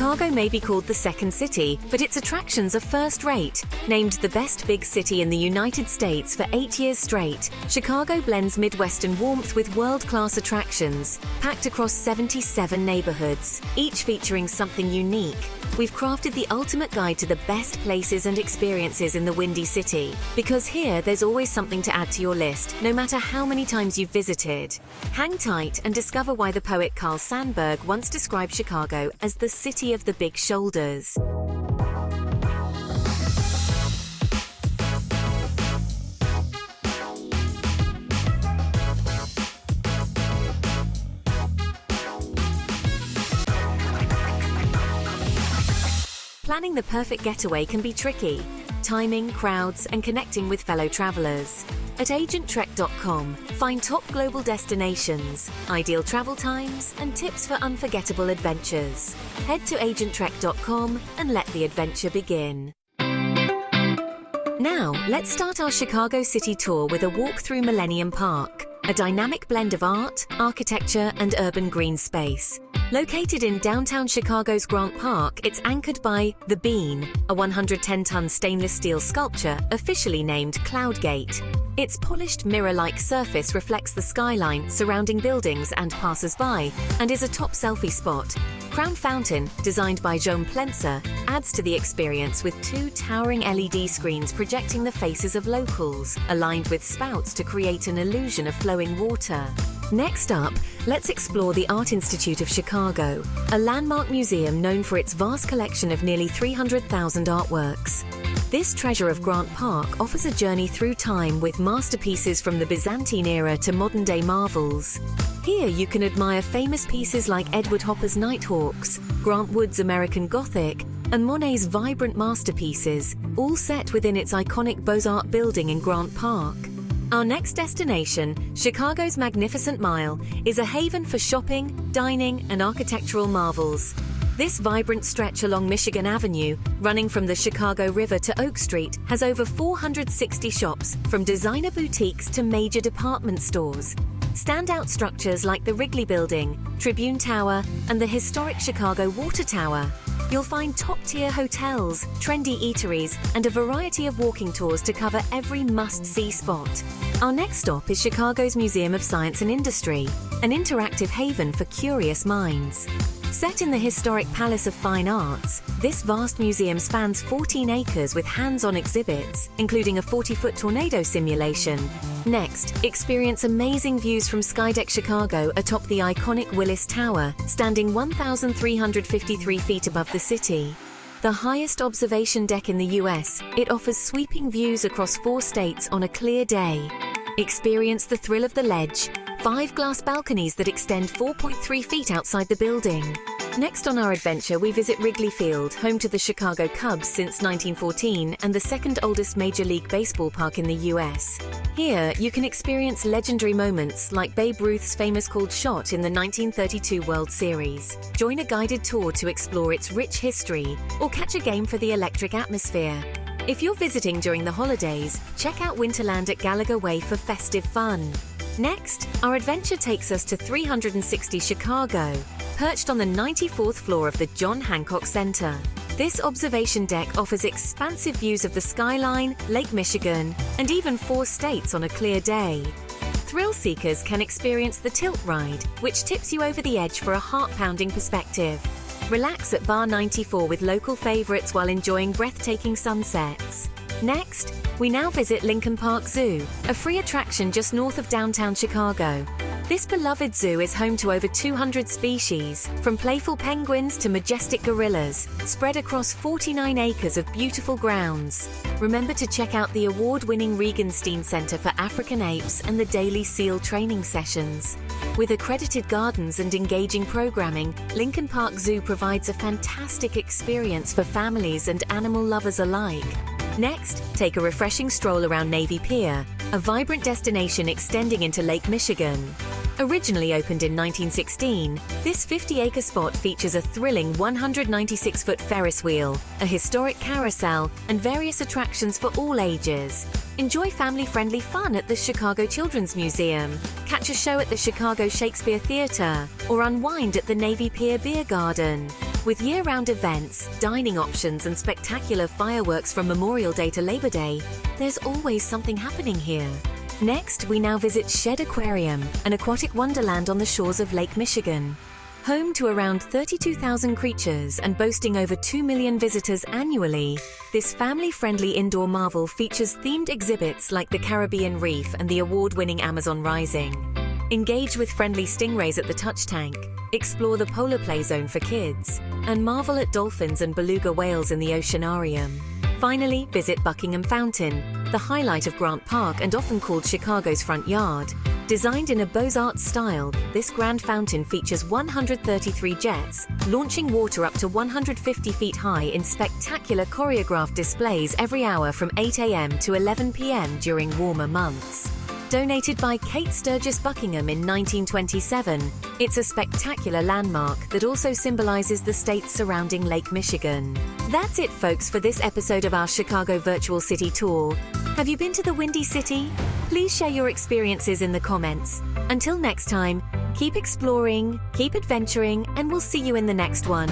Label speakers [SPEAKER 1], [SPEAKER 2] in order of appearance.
[SPEAKER 1] Chicago may be called the second city, but its attractions are first-rate. Named the best big city in the United States for 8 years straight, Chicago blends Midwestern warmth with world-class attractions, packed across 77 neighborhoods, each featuring something unique. We've crafted the ultimate guide to the best places and experiences in the Windy City, because here there's always something to add to your list, no matter how many times you've visited. Hang tight and discover why the poet Carl Sandburg once described Chicago as the city of the big shoulders. Planning the perfect getaway can be tricky. Timing, crowds, and connecting with fellow travelers. At agenttrek.com, find top global destinations, ideal travel times, and tips for unforgettable adventures. Head to agenttrek.com and let the adventure begin. Now, let's start our Chicago City tour with a walk through Millennium Park, a dynamic blend of art, architecture, and urban green space. Located in downtown Chicago's Grant Park, it's anchored by The Bean, a 110-ton stainless steel sculpture officially named Cloudgate. Its polished mirror-like surface reflects the skyline surrounding buildings and passers-by, and is a top selfie spot. Crown Fountain, designed by Joan Plenser, adds to the experience with 2 towering LED screens projecting the faces of locals, aligned with spouts to create an illusion of flowing water. Next up, let's explore the Art Institute of Chicago, a landmark museum known for its vast collection of nearly 300,000 artworks. This treasure of Grant Park offers a journey through time with masterpieces from the Byzantine era to modern-day marvels. Here you can admire famous pieces like Edward Hopper's Nighthawks, Grant Wood's American Gothic, and Monet's vibrant masterpieces, all set within its iconic Beaux-Arts building in Grant Park. Our next destination, Chicago's Magnificent Mile, is a haven for shopping, dining, and architectural marvels. This vibrant stretch along Michigan Avenue, running from the Chicago River to Oak Street, has over 460 shops, from designer boutiques to major department stores. Standout structures like the Wrigley Building, Tribune Tower, and the historic Chicago Water Tower. You'll find top-tier hotels, trendy eateries, and a variety of walking tours to cover every must-see spot. Our next stop is Chicago's Museum of Science and Industry, an interactive haven for curious minds. Set in the historic Palace of Fine Arts, this vast museum spans 14 acres with hands-on exhibits, including a 40-foot tornado simulation. Next, experience amazing views from Skydeck Chicago atop the iconic Willis Tower, standing 1,353 feet above the city. The highest observation deck in the US, it offers sweeping views across 4 states on a clear day. Experience the thrill of the ledge, 5 glass balconies that extend 4.3 feet outside the building. Next on our adventure, we visit Wrigley Field, home to the Chicago Cubs since 1914 and the second oldest Major League Baseball park in the US. Here, you can experience legendary moments like Babe Ruth's famous called shot in the 1932 World Series. Join a guided tour to explore its rich history, or catch a game for the electric atmosphere. If you're visiting during the holidays, check out Winterland at Gallagher Way for festive fun. Next, our adventure takes us to 360 Chicago, perched on the 94th floor of the John Hancock Center. This observation deck offers expansive views of the skyline, Lake Michigan, and even 4 states on a clear day. Thrill seekers can experience the Tilt Ride, which tips you over the edge for a heart-pounding perspective. Relax at Bar 94 with local favorites while enjoying breathtaking sunsets. Next, we now visit Lincoln Park Zoo, a free attraction just north of downtown Chicago. This beloved zoo is home to over 200 species, from playful penguins to majestic gorillas, spread across 49 acres of beautiful grounds. Remember to check out the award-winning Regenstein Center for African Apes and the daily seal training sessions. With accredited gardens and engaging programming, Lincoln Park Zoo provides a fantastic experience for families and animal lovers alike. Next, take a refreshing stroll around Navy Pier, a vibrant destination extending into Lake Michigan. Originally opened in 1916, this 50-acre spot features a thrilling 196-foot Ferris wheel, a historic carousel, and various attractions for all ages. Enjoy family-friendly fun at the Chicago Children's Museum, catch a show at the Chicago Shakespeare Theatre, or unwind at the Navy Pier Beer Garden. With year-round events, dining options, and spectacular fireworks from Memorial Day to Labor Day, there's always something happening here. Next, we now visit Shed Aquarium, an aquatic wonderland on the shores of Lake Michigan. Home to around 32,000 creatures and boasting over 2 million visitors annually, this family-friendly indoor marvel features themed exhibits like the Caribbean Reef and the award-winning Amazon Rising. Engage with friendly stingrays at the touch tank, explore the polar play zone for kids, and marvel at dolphins and beluga whales in the oceanarium. Finally, visit Buckingham Fountain, the highlight of Grant Park and often called Chicago's front yard. Designed in a Beaux-Arts style, this grand fountain features 133 jets, launching water up to 150 feet high in spectacular choreographed displays every hour from 8 a.m. to 11 p.m. during warmer months. Donated by Kate Sturgis Buckingham in 1927, it's a spectacular landmark that also symbolizes the states surrounding Lake Michigan. That's it, folks, for this episode of our Chicago Virtual City Tour. Have you been to the Windy City? Please share your experiences in the comments. Until next time, keep exploring, keep adventuring, and we'll see you in the next one.